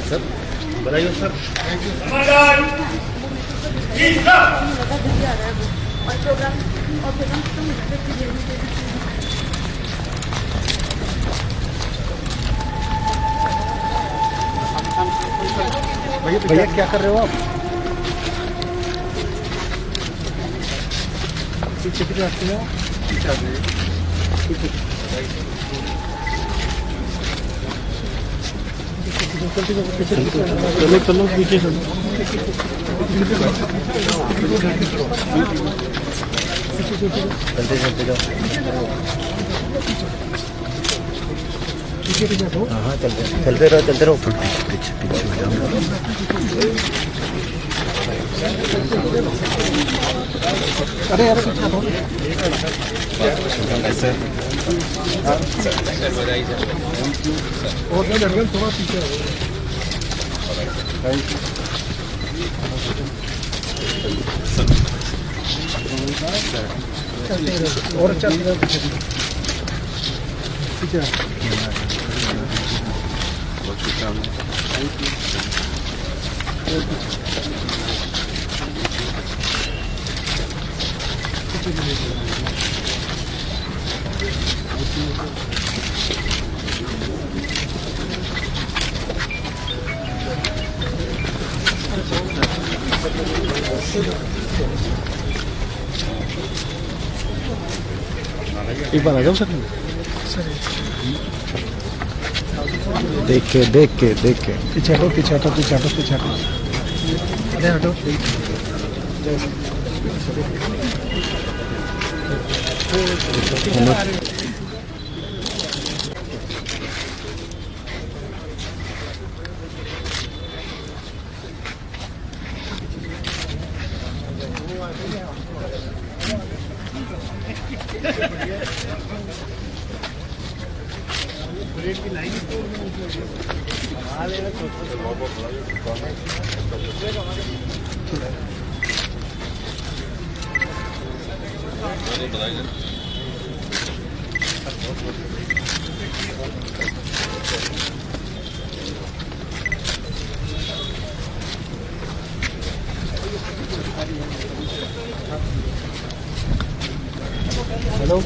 Sir बताइए sir. भैया क्या कर रहे हो आप? पीछे की रास्ते में चलो चलो पीछे चलो। चलते चलते जाओ। हाँ चलते रहो चलते रहो। पीछे पीछे हो जाओ। अरे यार ऐसे और थोड़ा पीछे और चल पीछे एक बार आ जाओ सर। देख के पीछे हटो पीछे हटो पीछे हटो पीछे हटो। अरे हटो हेलो हेलो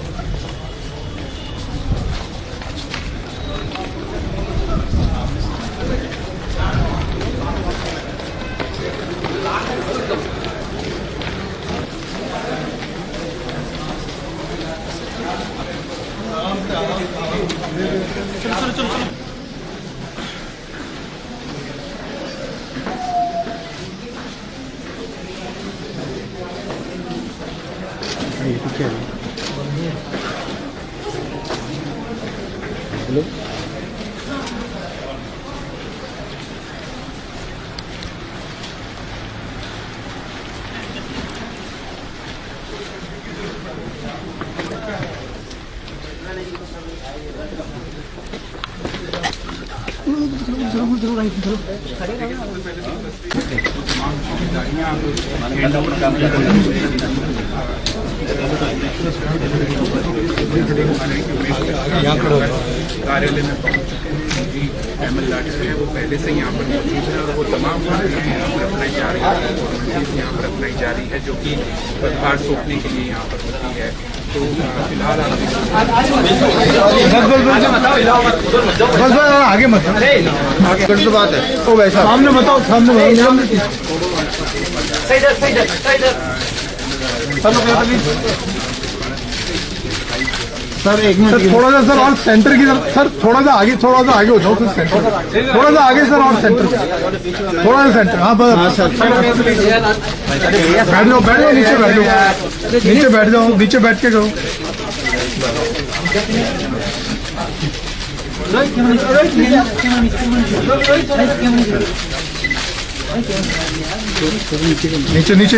कार्यालय में MLAT जो है वो पहले से यहाँ पर मौजूद है और वो तमाम यहाँ पर अपनाई जा रही है, यहाँ पर अपनाई जा रही है जो कि प्रभार सौंपने के लिए यहाँ पर होती है। तो फिलहाल आगे मत आगे तो बात है तो वैसा सामने बताओ सामने सर एक मिनट थोड़ा सा सर और सेंटर की तरफ सर थोड़ा सा आगे हो जाओ सर सेंटर थोड़ा सा आगे सर और सेंटर थोड़ा सा सेंटर। हाँ बस बैठ जाओ नीचे बैठ जाओ नीचे बैठ के जाओ।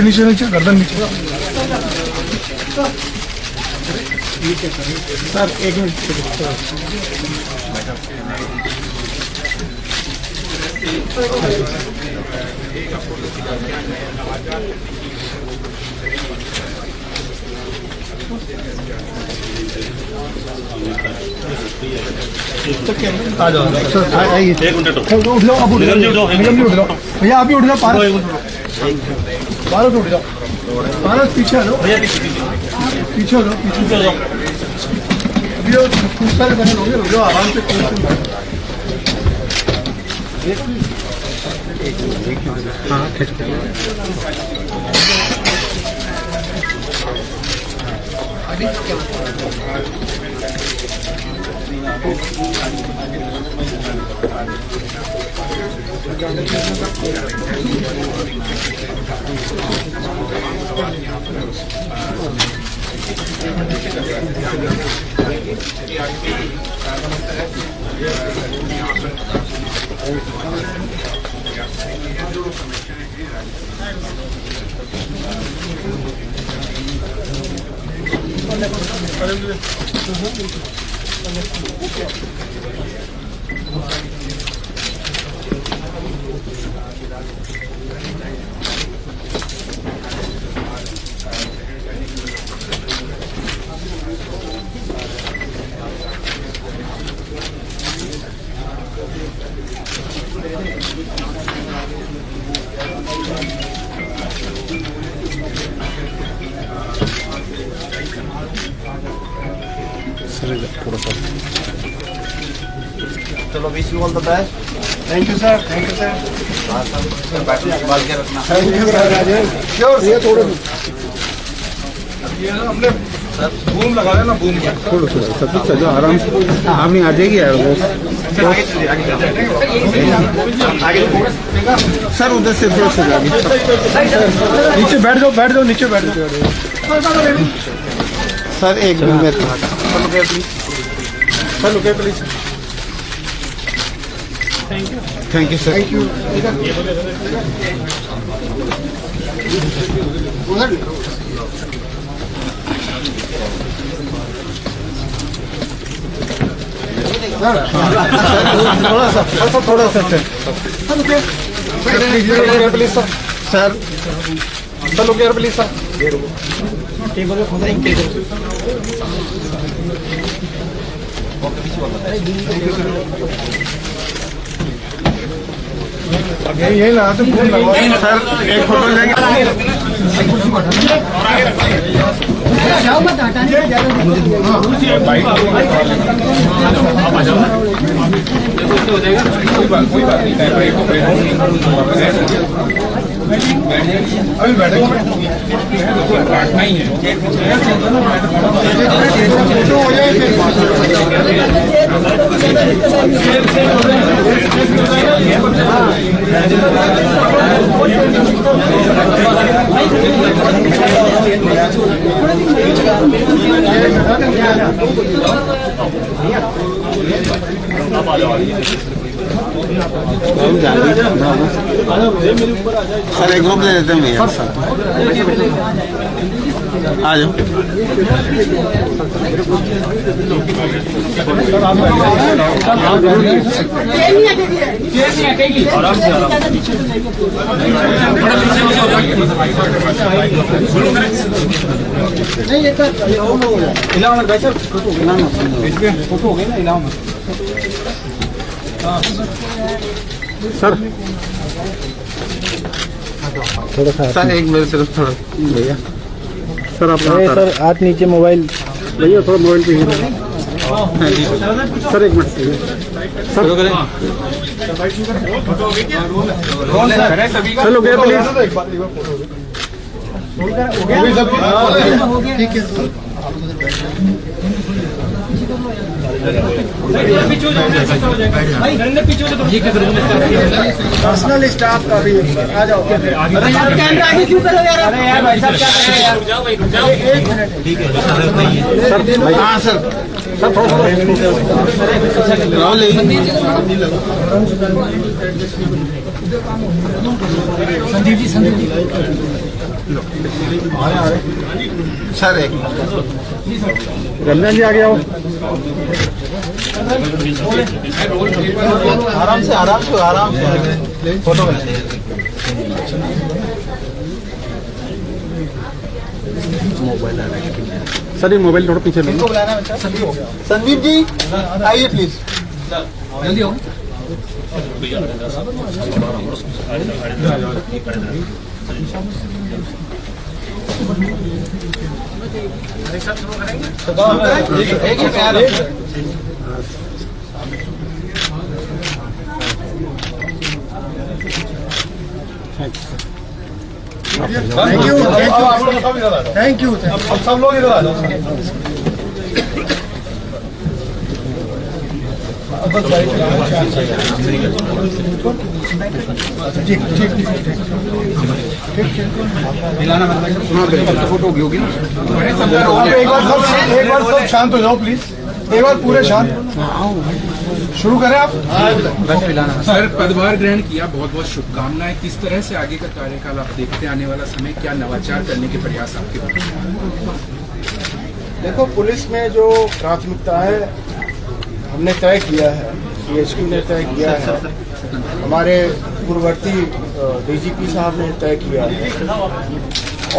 नीचे गर्दन नीचे सर एक मिनट आ जाओ सर, आइए। उठ जाओ, अब उठ जाओ, निगम जी उठ जाओ भैया, आप भी उठ जाओ, पारस उठ जाओ, पारस पीछे आ जाओ, पीछे हो जाओ, पीछे जाओ। अभी खूब सारे बने होंगे, रुक जाओ आराम से। हाँ चलो wish you all the best. Thank you sir, thank you sir. Sir battery संभाल के रखना। Thank you sir. श्योर, ये थोड़ा ये ना हमने बूम लगा लेना, बूम का थोड़ा सब कुछ सजो आराम से, आप नहीं आ जाएगी यार वो सर, उधर से थोड़ा सजा नीचे बैठ जाओ, बैठ जाओ, नीचे बैठ जाओ सर। एक मिनट सर, रुके please. Thank you sir, thank you. थोड़ा सा प्लीज सर, सर सर लोग प्लीज सर। यही लगा तो सर, एक फोटो लेंगे। अभी बैठेंगे, काटना ही है। सर एक ग्रुप ले लेते हैं भैया, आ जाओ। इलाहाबाद भाई साहब, फोटो हो गई ना इलाहाबाद सर। थोड़ा सा सर एक मेरे सिर्फ थोड़ा भैया सर, आप सर हाथ नीचे, मोबाइल भैया थोड़ा मोबाइल पे सर, एक मिनट सर, चलो गया प्लीज। ठीक है पर्सनल स्टाफ का भी आ जाओ। कैमरा आगे क्यों करो यार? अरे यार भाई साहब क्या कर रहे हैं यार? एक मिनट, ठीक है सर। हाँ सर, संदीप जी, संदीप जी सर एक रंजन जी आ गया हो। आराम से, आराम से, आराम से फोटो मोबाइल आ रहा है। सर ये मोबाइल थोड़ा पीछे इनको बुलाना है बेटा। संदीप जी आइए प्लीज। जल्दी हो। एक ही प्यार है। Thank you thank you. अब सब लोग इधर आ जाओ। ठीक ठीक फोटो होगी ना। एक बार सब शांत हो जाओ प्लीज। एक बार पूरे शांत शुरू करें आप। सर पदभार ग्रहण किया, बहुत बहुत शुभकामनाएं। किस तरह से आगे का कार्यकाल आप देखते हैं, आने वाला समय क्या नवाचार करने के प्रयास आपके पास? देखो, पुलिस में जो प्राथमिकताएं हमने तय किया है, CHQ ने तय किया है, हमारे पूर्ववर्ती DGP साहब ने तय किया है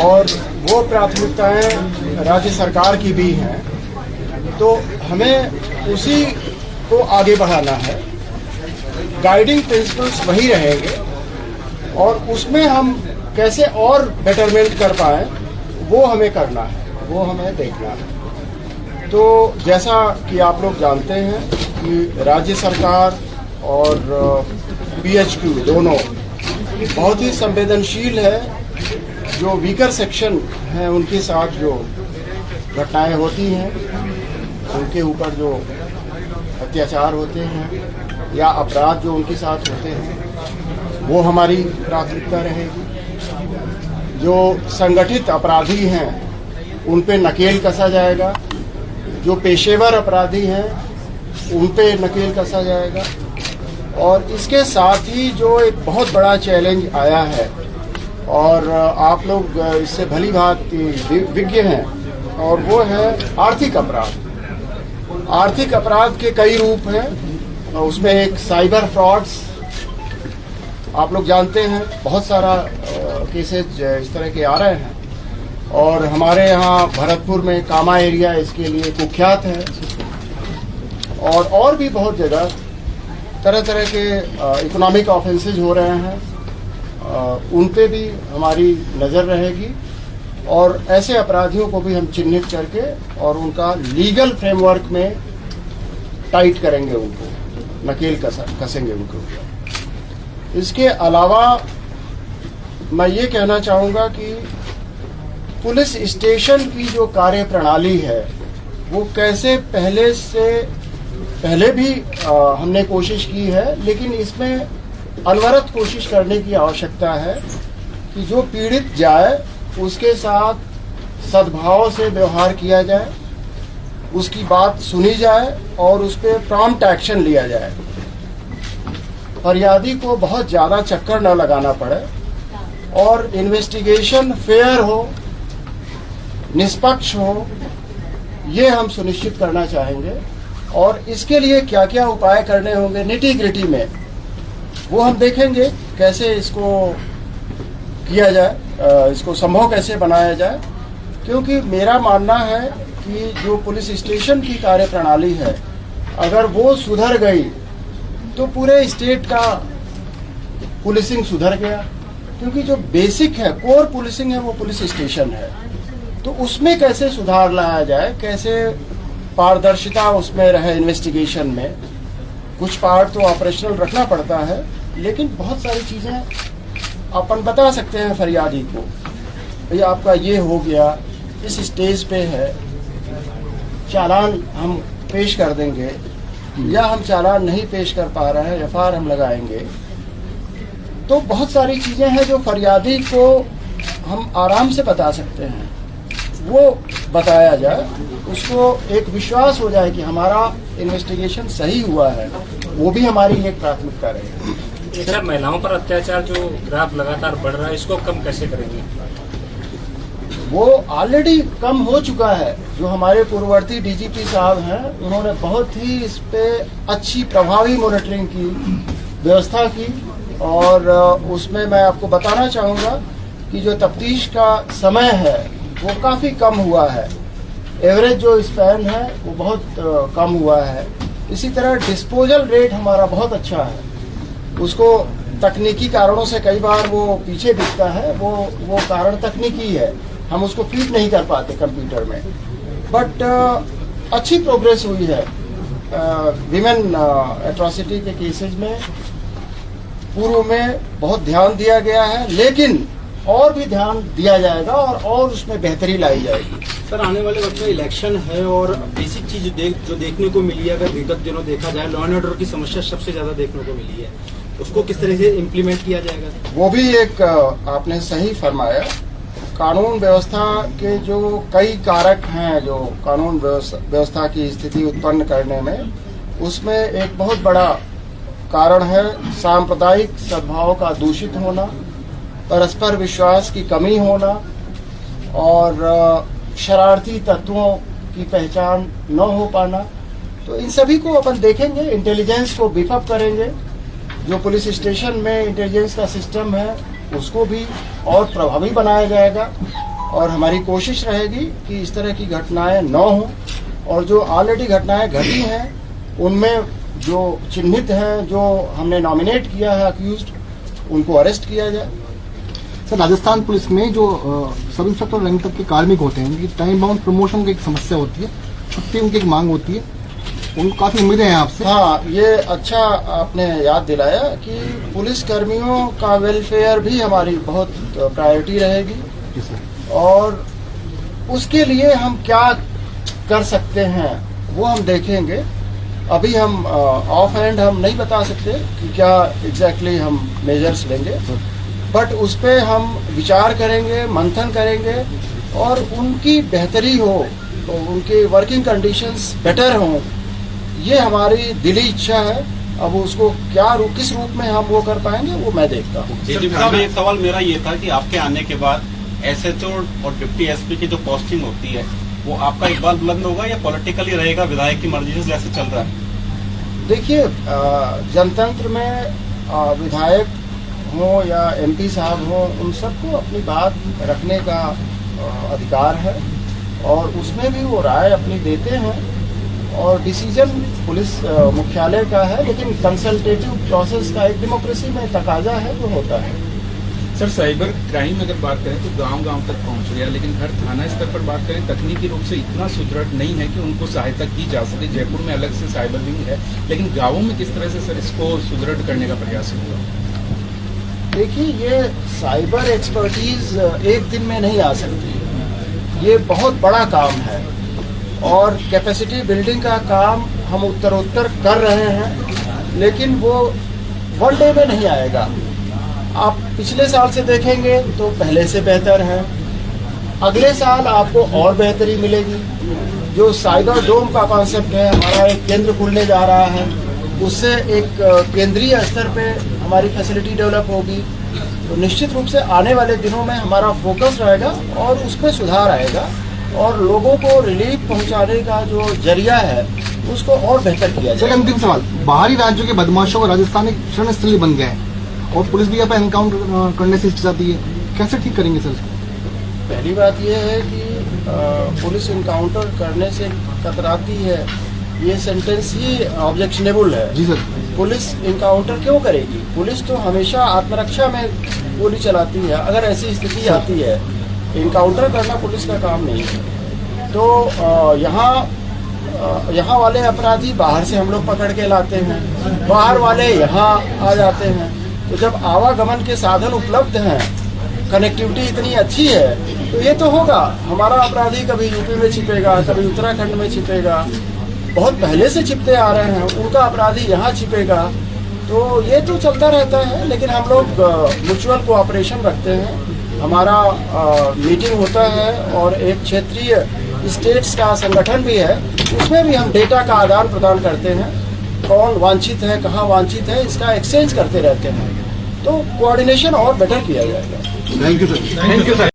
और वो प्राथमिकताएं राज्य सरकार की भी हैं, तो हमें उसी को आगे बढ़ाना है। गाइडिंग प्रिंसिपल्स वही रहेंगे और उसमें हम कैसे और बेटरमेंट कर पाए वो हमें करना है, वो हमें देखना है। तो जैसा कि आप लोग जानते हैं कि राज्य सरकार और PHQ दोनों बहुत ही संवेदनशील है। जो वीकर सेक्शन हैं उनके साथ जो घटनाएं होती हैं, उनके ऊपर जो अत्याचार होते हैं या अपराध जो उनके साथ होते हैं, वो हमारी प्राथमिकता रहेगी। जो संगठित अपराधी हैं उन पे नकेल कसा जाएगा, जो पेशेवर अपराधी हैं उन पे नकेल कसा जाएगा। और इसके साथ ही जो एक बहुत बड़ा चैलेंज आया है और आप लोग इससे भली भांति विज्ञ हैं, और वो है आर्थिक अपराध। आर्थिक अपराध के कई रूप हैं, उसमें एक साइबर फ्रॉड्स, आप लोग जानते हैं बहुत सारा केसेज इस तरह के आ रहे हैं और हमारे यहाँ भरतपुर में कामा एरिया इसके लिए कुख्यात है और भी बहुत जगह तरह तरह के इकोनॉमिक ऑफेंसेज हो रहे हैं, उन पे भी हमारी नज़र रहेगी और ऐसे अपराधियों को भी हम चिन्हित करके और उनका लीगल फ्रेमवर्क में टाइट करेंगे, उनको नकेल कसेंगे उनको। इसके अलावा मैं ये कहना चाहूँगा कि पुलिस स्टेशन की जो कार्य प्रणाली है वो कैसे पहले भी हमने कोशिश की है, लेकिन इसमें अनवरत कोशिश करने की आवश्यकता है कि जो पीड़ित जाए उसके साथ सद्भाव से व्यवहार किया जाए, उसकी बात सुनी जाए और उस पर प्रॉम्प्ट एक्शन लिया जाए। फरियादी को बहुत ज़्यादा चक्कर न लगाना पड़े और इन्वेस्टिगेशन फेयर हो, निष्पक्ष हो, ये हम सुनिश्चित करना चाहेंगे। और इसके लिए क्या क्या उपाय करने होंगे निटी ग्रिटी में, वो हम देखेंगे कैसे इसको किया जाए, इसको संभव कैसे बनाया जाए। क्योंकि मेरा मानना है कि जो पुलिस स्टेशन की कार्य प्रणाली है, अगर वो सुधर गई तो पूरे स्टेट का पुलिसिंग सुधर गया। क्योंकि जो बेसिक है, कोर पुलिसिंग है, वो पुलिस स्टेशन है। तो उसमें कैसे सुधार लाया जाए, कैसे पारदर्शिता उसमें रहे इन्वेस्टिगेशन में। कुछ पार्ट तो ऑपरेशनल रखना पड़ता है, लेकिन बहुत सारी चीज़ें अपन बता सकते हैं फरियादी को, भाई आपका ये हो गया, इस स्टेज पे है, चालान हम पेश कर देंगे या हम चालान नहीं पेश कर पा रहे हैं, FIR हम लगाएंगे। तो बहुत सारी चीज़ें हैं जो फरियादी को हम आराम से बता सकते हैं, वो बताया जाए, उसको एक विश्वास हो जाए कि हमारा इन्वेस्टिगेशन सही हुआ है, वो भी हमारी एक प्राथमिकता रहेगी। सर, महिलाओं पर अत्याचार जो ग्राफ लगातार बढ़ रहा है, इसको कम कैसे करेंगे? वो ऑलरेडी कम हो चुका है। जो हमारे पूर्ववर्ती DGP साहब हैं, उन्होंने बहुत ही इस पे अच्छी प्रभावी मॉनिटरिंग की व्यवस्था की और उसमें मैं आपको बताना चाहूँगा कि जो तफ्तीश का समय है वो काफ़ी कम हुआ है। एवरेज जो स्पैन है वो बहुत कम हुआ है। इसी तरह डिस्पोजल रेट हमारा बहुत अच्छा है। उसको तकनीकी कारणों से कई बार वो पीछे दिखता है, वो कारण तकनीकी है, हम उसको फीड नहीं कर पाते कंप्यूटर में। बट अच्छी प्रोग्रेस हुई है। विमेन एट्रॉसिटी के केसेस में पूर्व में बहुत ध्यान दिया गया है, लेकिन और भी ध्यान दिया जाएगा और उसमें बेहतरी लाई जाएगी। सर, आने वाले वक्त में इलेक्शन है और बेसिक चीज जो देखने को मिली है, अगर विगत दिनों देखा जाए, लॉ एंड ऑर्डर की समस्या सबसे ज्यादा देखने को मिली है, उसको किस तरह से इम्प्लीमेंट किया जाएगा? वो भी एक आपने सही फरमाया। कानून व्यवस्था के जो कई कारक हैं जो कानून व्यवस्था की स्थिति उत्पन्न करने में, उसमें एक बहुत बड़ा कारण है सांप्रदायिक सद्भाव का दूषित होना, परस्पर विश्वास की कमी होना और शरारती तत्वों की पहचान न हो पाना। तो इन सभी को अपन देखेंगे, इंटेलिजेंस को बीफ अप करेंगे। जो पुलिस स्टेशन में इंटेलिजेंस का सिस्टम है उसको भी और प्रभावी बनाया जाएगा और हमारी कोशिश रहेगी कि इस तरह की घटनाएं न हों और जो ऑलरेडी घटनाएं घटी हैं उनमें जो चिन्हित हैं, जो हमने नॉमिनेट किया है अक्यूज्ड, उनको अरेस्ट किया जाए। सर, राजस्थान पुलिस में जो सब इंस्पेक्टर रैंक तक के कार्मिक होते हैं उनकी टाइम बाउंड प्रमोशन की एक समस्या होती है, छुट्टी उनकी एक मांग होती है, उनको काफी उम्मीदें हैं आपसे। हाँ, ये अच्छा आपने याद दिलाया कि पुलिस कर्मियों का वेलफेयर भी हमारी बहुत प्रायोरिटी रहेगी और उसके लिए हम क्या कर सकते हैं वो हम देखेंगे। अभी हम ऑफ हैंड हम नहीं बता सकते कि क्या एग्जैक्टली हम मेजर्स लेंगे, बट उस पर हम विचार करेंगे, मंथन करेंगे और उनकी बेहतरी हो, तो उनकी वर्किंग कंडीशंस बेटर हों, ये हमारी दिली इच्छा है। अब उसको किस रूप में हम वो कर पाएंगे वो मैं देखता हूँ। साहब, एक सवाल मेरा ये था कि आपके आने के बाद एसएचओ और डिप्टी एसपी की जो पोस्टिंग होती है वो आपका इकबाल बुलंद होगा या पॉलिटिकली रहेगा, विधायक की मर्जी से जैसे चल रहा है? देखिए, जनतंत्र में विधायक हो या एमपी साहब हो, उन सबको अपनी बात रखने का अधिकार है और उसमें भी वो राय अपनी देते हैं और डिसीजन पुलिस मुख्यालय का है, लेकिन कंसल्टेटिव प्रोसेस का एक डेमोक्रेसी में तकाजा है जो होता है। सर, साइबर क्राइम अगर बात करें तो गांव-गांव तक पहुंच गया, लेकिन हर थाना स्तर पर बात करें तकनीकी रूप से इतना सुदृढ़ नहीं है कि उनको सहायता की जा सके। जयपुर में अलग से साइबर विंग है, लेकिन गाँवों में किस तरह से सर इसको सुदृढ़ करने का प्रयास हुआ? देखिए, ये साइबर एक्सपर्टीज एक दिन में नहीं आ सकती, ये बहुत बड़ा काम है और कैपेसिटी बिल्डिंग का काम हम उत्तरोत्तर कर रहे हैं, लेकिन वो वन डे में नहीं आएगा। आप पिछले साल से देखेंगे तो पहले से बेहतर है, अगले साल आपको और बेहतरी मिलेगी। जो साइबर डोम का कॉन्सेप्ट है, हमारा एक केंद्र खुलने जा रहा है, उससे एक केंद्रीय स्तर पे हमारी फैसिलिटी डेवलप होगी। तो निश्चित रूप से आने वाले दिनों में हमारा फोकस रहेगा और उसमें सुधार आएगा और लोगों को रिलीफ पहुंचाने का जो जरिया है उसको और बेहतर किया जाए। अंतिम सवाल, बाहरी राज्यों के बदमाशों को राजस्थान एक शरण स्थली बन गया है और पुलिस भी यहाँ पर एनकाउंटर करने से हिचकिचाती है, कैसे ठीक करेंगे सर? पहली बात यह है कि पुलिस एनकाउंटर करने से कतराती है, ये सेंटेंस ही ऑब्जेक्शनेबल है। जी सर। पुलिस एनकाउंटर क्यों करेगी? पुलिस तो हमेशा आत्मरक्षा में गोली चलाती है। अगर ऐसी स्थिति आती है, एनकाउंटर करना पुलिस का काम नहीं है। तो यहाँ वाले अपराधी बाहर से हम लोग पकड़ के लाते हैं, बाहर वाले यहाँ आ जाते हैं। तो जब आवागमन के साधन उपलब्ध हैं, कनेक्टिविटी इतनी अच्छी है, तो ये तो होगा। हमारा अपराधी कभी यूपी में छिपेगा, कभी उत्तराखंड में छिपेगा, बहुत पहले से छिपते आ रहे हैं, उनका अपराधी यहाँ छिपेगा। तो ये तो चलता रहता है, लेकिन हम लोग म्यूचुअल कोऑपरेशन रखते हैं। हमारा मीटिंग होता है और एक क्षेत्रीय स्टेट्स का संगठन भी है, उसमें भी हम डेटा का आदान प्रदान करते हैं। कौन वांछित है, कहाँ वांछित है, इसका एक्सचेंज करते रहते हैं। तो कोऑर्डिनेशन और बेटर किया जाएगा। Thank you sir.